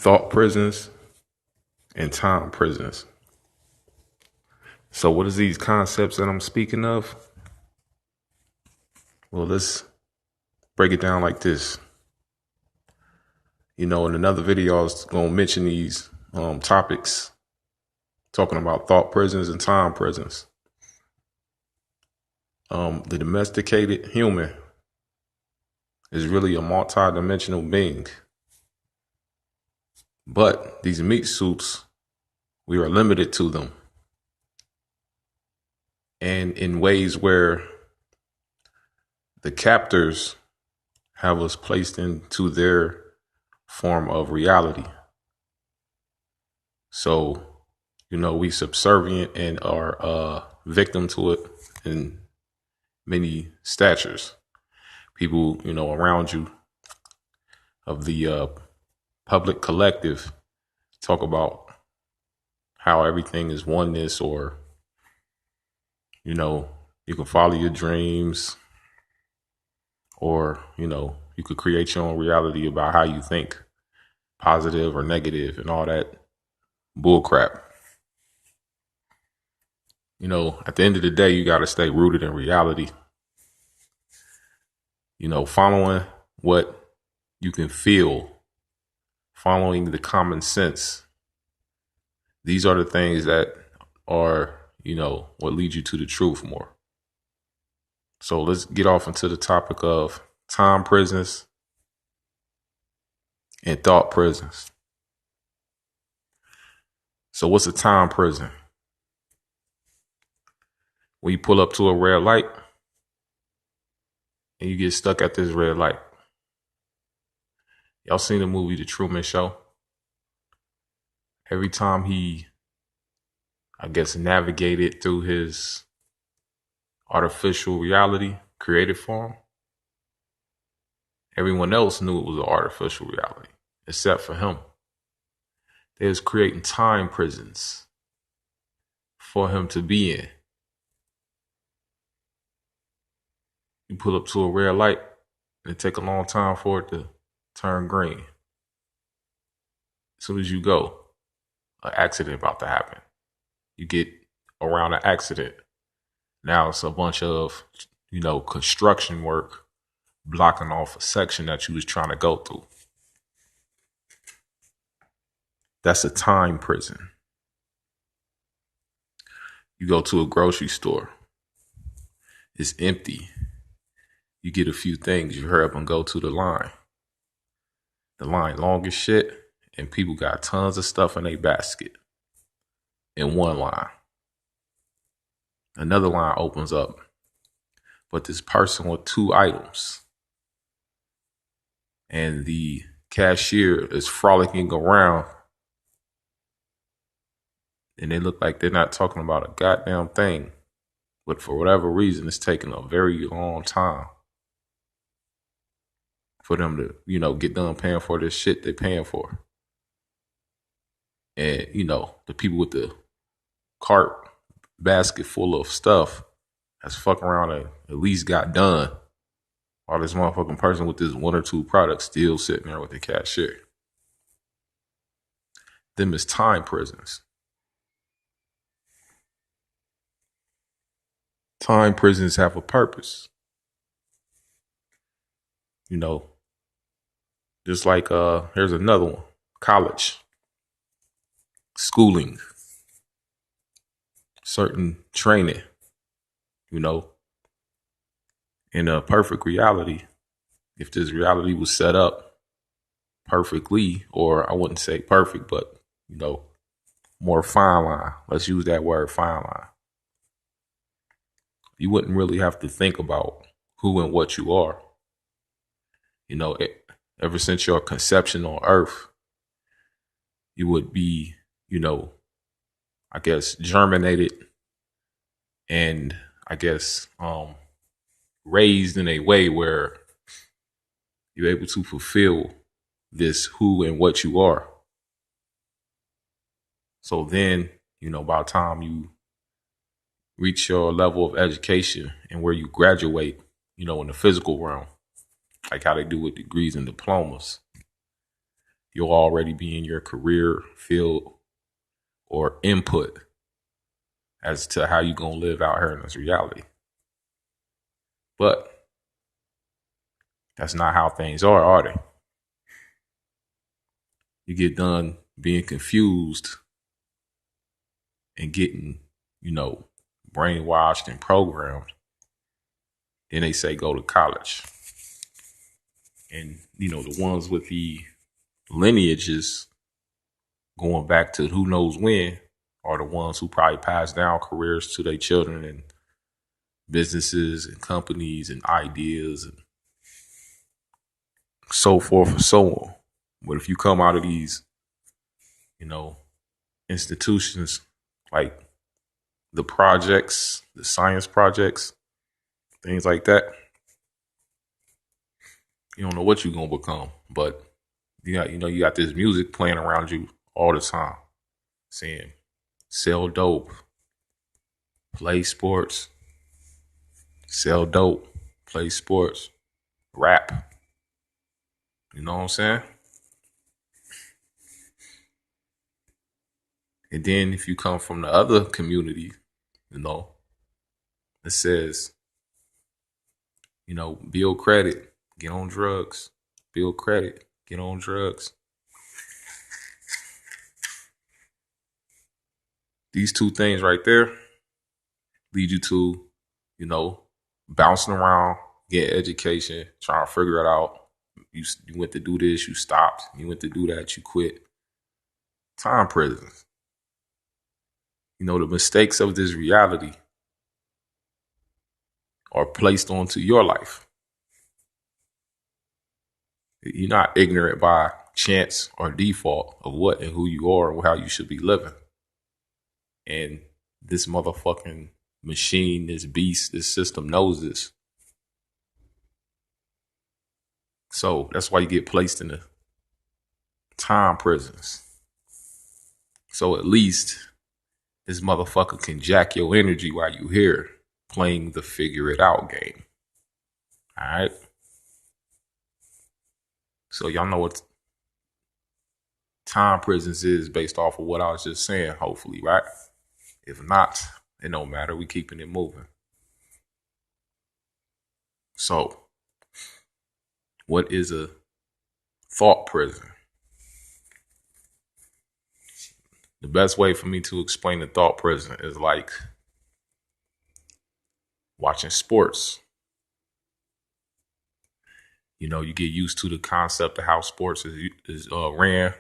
thought prisons and time prisons. So what is these concepts that I'm speaking of? Well, let's break it down like this. In another video, I was going to mention these topics, talking about thought prisons and time prisons. The domesticated human is really a multi-dimensional being. But these meat suits, we are limited to them. And in ways where the captors have us placed into their form of reality. So, we subservient and are victim to it in many statures. People, around you of the public collective talk about how everything is oneness, or, you can follow your dreams, or, you could create your own reality about how you think, positive or negative, and all that bull crap. At the end of the day, you got to stay rooted in reality. Following what you can feel, following the common sense. These are the things that are, what lead you to the truth more. So let's get off into the topic of time prisons and thought prisons. So what's a time prison? When you pull up to a red light and you get stuck at this red light. Y'all seen the movie The Truman Show? Every time he, navigated through his artificial reality created for him, everyone else knew it was an artificial reality, except for him. They was creating time prisons for him to be in. You pull up to a red light, and it take a long time for it to turn green. As soon as you go, an accident about to happen. You get around an accident. Now it's a bunch of, construction work blocking off a section that you was trying to go through. That's a time prison. You go to a grocery store. It's empty. You get a few things. You hurry up and go to the line. The line long as shit, and people got tons of stuff in their basket in one line. Another line opens up, but this person with two items, and the cashier is frolicking around, and they look like they're not talking about a goddamn thing, but for whatever reason, it's taking a very long time for them to, get done paying for this shit they're paying for. And, the people with the cart basket full of stuff that's fucking around and at least got done. While this motherfucking person with this one or two products still sitting there with the cashier. Them is time prisons. Time prisons have a purpose. Just like here's another one. College. Schooling. Certain training. In a perfect reality, if this reality was set up perfectly, or I wouldn't say perfect, but, more fine line. Let's use that word, fine line. You wouldn't really have to think about who and what you are. Ever since your conception on earth, you would be, germinated and raised in a way where you're able to fulfill this who and what you are. So then, by the time you reach your level of education and where you graduate, in the physical realm, like how they do with degrees and diplomas, you'll already be in your career field or input as to how you're going to live out here in this reality. But that's not how things are they? You get done being confused and getting, brainwashed and programmed. Then they say go to college. And, the ones with the lineages going back to who knows when are the ones who probably pass down careers to their children and businesses and companies and ideas and so forth and so on. But if you come out of these, institutions like the projects, the science projects, things like that, you don't know what you're gonna become. But you got this music playing around you all the time, saying sell dope, play sports, sell dope, play sports, rap. You know what I'm saying? And then if you come from the other community, it says, build credit, get on drugs, build credit, get on drugs. These two things right there lead you to, bouncing around, get education, trying to figure it out. You went to do this, you stopped. You went to do that, you quit. Time prisons. The mistakes of this reality are placed onto your life. You're not ignorant by chance or default of what and who you are and how you should be living. And this motherfucking machine, this beast, this system knows this. So that's why you get placed in the time prisons. So at least this motherfucker can jack your energy while you here playing the figure it out game. All right. So y'all know what time prisons is based off of what I was just saying, hopefully, right? If not, it don't matter. We keeping it moving. So what is a thought prison? The best way for me to explain the thought prison is like watching sports. You get used to the concept of how sports is ran.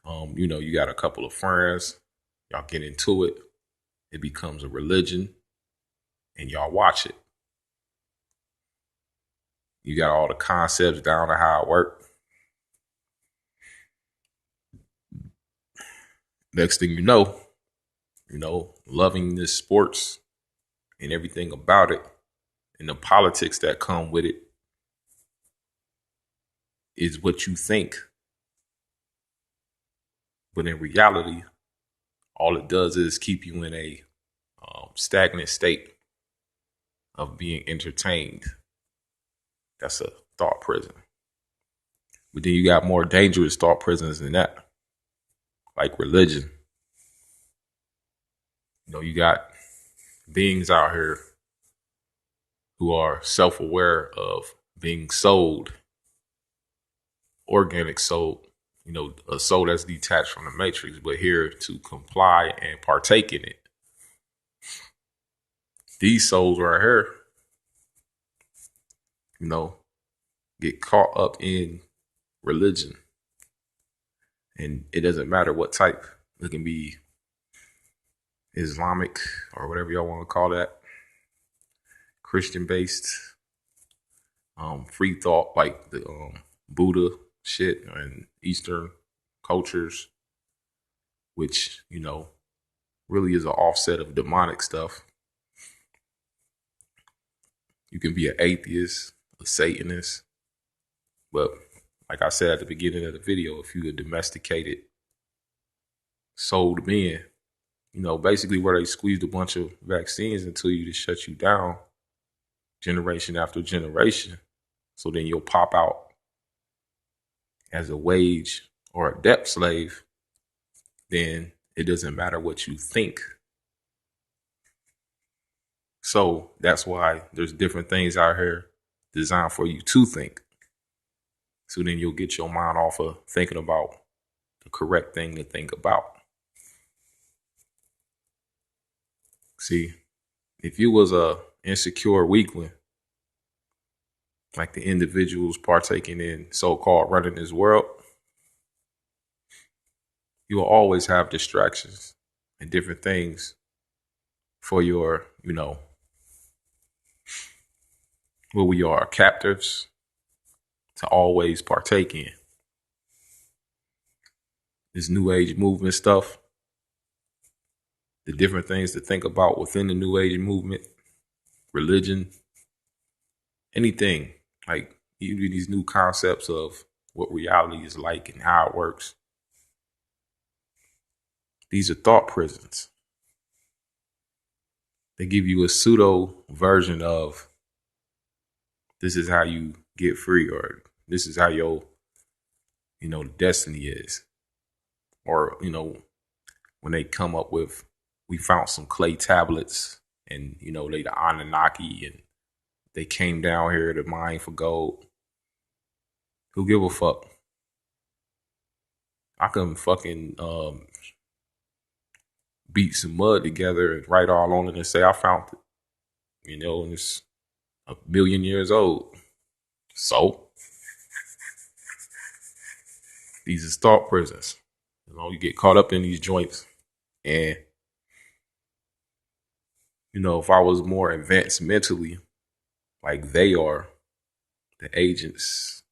You got a couple of friends, y'all get into it. It becomes a religion and y'all watch it. You got all the concepts down to how it works. Next thing you know, loving this sports and everything about it and the politics that come with it is what you think. But in reality, all it does is keep you in a stagnant state of being entertained. That's a thought prison. But then you got more dangerous thought prisons than that, like religion. You got beings out here who are self-aware of being sold, organic soul, a soul that's detached from the matrix, but here to comply and partake in it. These souls right here, get caught up in religion. And it doesn't matter what type. It can be Islamic or whatever y'all want to call that. Christian based, free thought like the Buddha shit and Eastern cultures, which, really is an offset of demonic stuff. You can be an atheist, a Satanist, but like I said at the beginning of the video, if you're a domesticated, sold men, basically where they squeezed a bunch of vaccines into you to shut you down generation after generation. So then you'll pop out as a wage or a debt slave, then it doesn't matter what you think. So that's why there's different things out here designed for you to think. So then you'll get your mind off of thinking about the correct thing to think about. See, if you was a insecure weakling, like the individuals partaking in so-called running this world, you will always have distractions and different things for your, what we are captives to always partake in. This new age movement stuff, the different things to think about within the new age movement, religion, anything, like even these new concepts of what reality is like and how it works. These are thought prisons. They give you a pseudo version of this is how you get free, or this is how your, destiny is. Or, when they come up with, we found some clay tablets and, they the Anunnaki and they came down here to mine for gold. Who give a fuck? I can fucking beat some mud together and write all on it and say I found it. And it's 1,000,000 years old. So these are thought prisons. You get caught up in these joints. And, if I was more advanced mentally, like they are, the agents,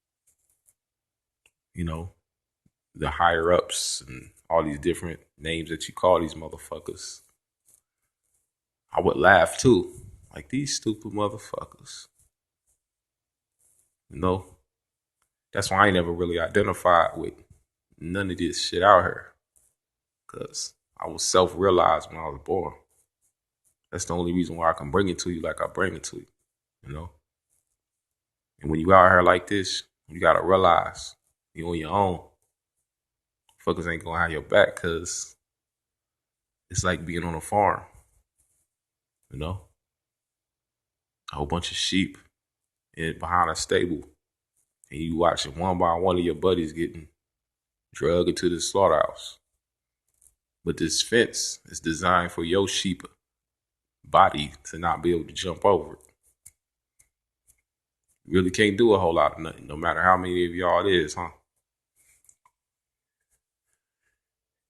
the higher ups and all these different names that you call these motherfuckers, I would laugh too. Like these stupid motherfuckers. That's why I ain't never really identified with none of this shit out here. Because I was self-realized when I was born. That's the only reason why I can bring it to you like I bring it to you, And when you out here like this, you got to realize you on your own. Fuckers ain't going to have your back because it's like being on a farm, A whole bunch of sheep behind a stable. And you watching one by one of your buddies getting drugged into the slaughterhouse. But this fence is designed for your sheep body to not be able to jump over it. You really can't do a whole lot of nothing, no matter how many of y'all it is, huh?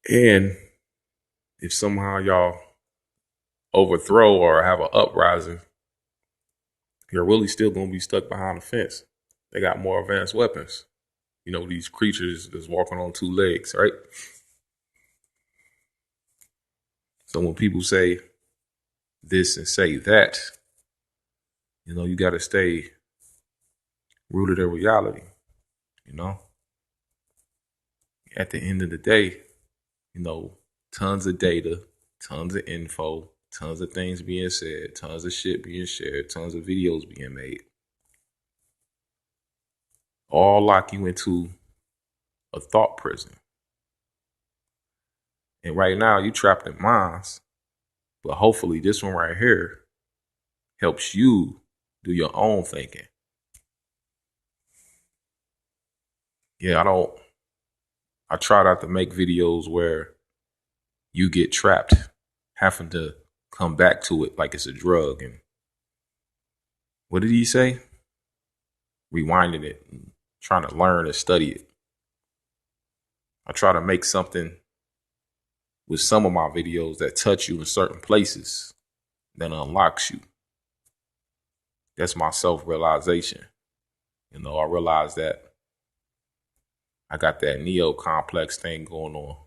And if somehow y'all overthrow or have an uprising, you're really still going to be stuck behind the fence. They got more advanced weapons. These creatures that's walking on two legs, right? So when people say this and say that, you got to stay rooted in reality, At the end of the day, tons of data, tons of info, tons of things being said, tons of shit being shared, tons of videos being made. All lock you into a thought prison. And right now you trapped in minds, but hopefully this one right here helps you do your own thinking. Yeah, I try not to make videos where you get trapped, having to come back to it like it's a drug. And what did he say? Rewinding it and trying to learn and study it. I try to make something with some of my videos that touch you in certain places that unlocks you. That's my self-realization. I realize that I got that Neo complex thing going on,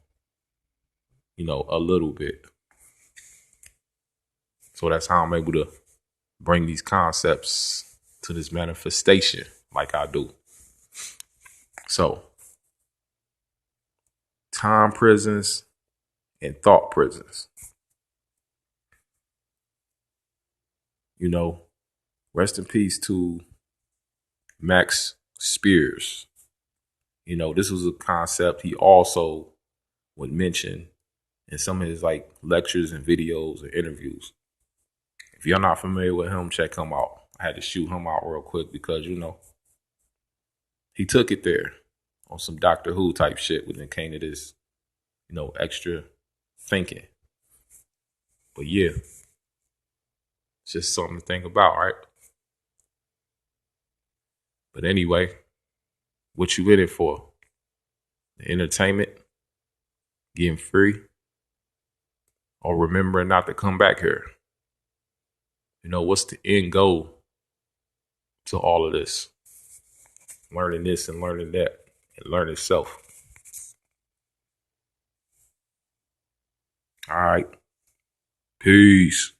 a little bit. So that's how I'm able to bring these concepts to this manifestation like I do. So, time prisons and thought prisons. Rest in peace to Max Spears. This was a concept he also would mention in some of his like lectures and videos and interviews. If you're not familiar with him, check him out. I had to shoot him out real quick because, he took it there on some Doctor Who type shit when it came to this, extra thinking. But yeah, it's just something to think about, right? But anyway, what you in it for? The entertainment, getting free, or remembering not to come back here? What's the end goal to all of this? Learning this and learning that and learning self. All right. Peace.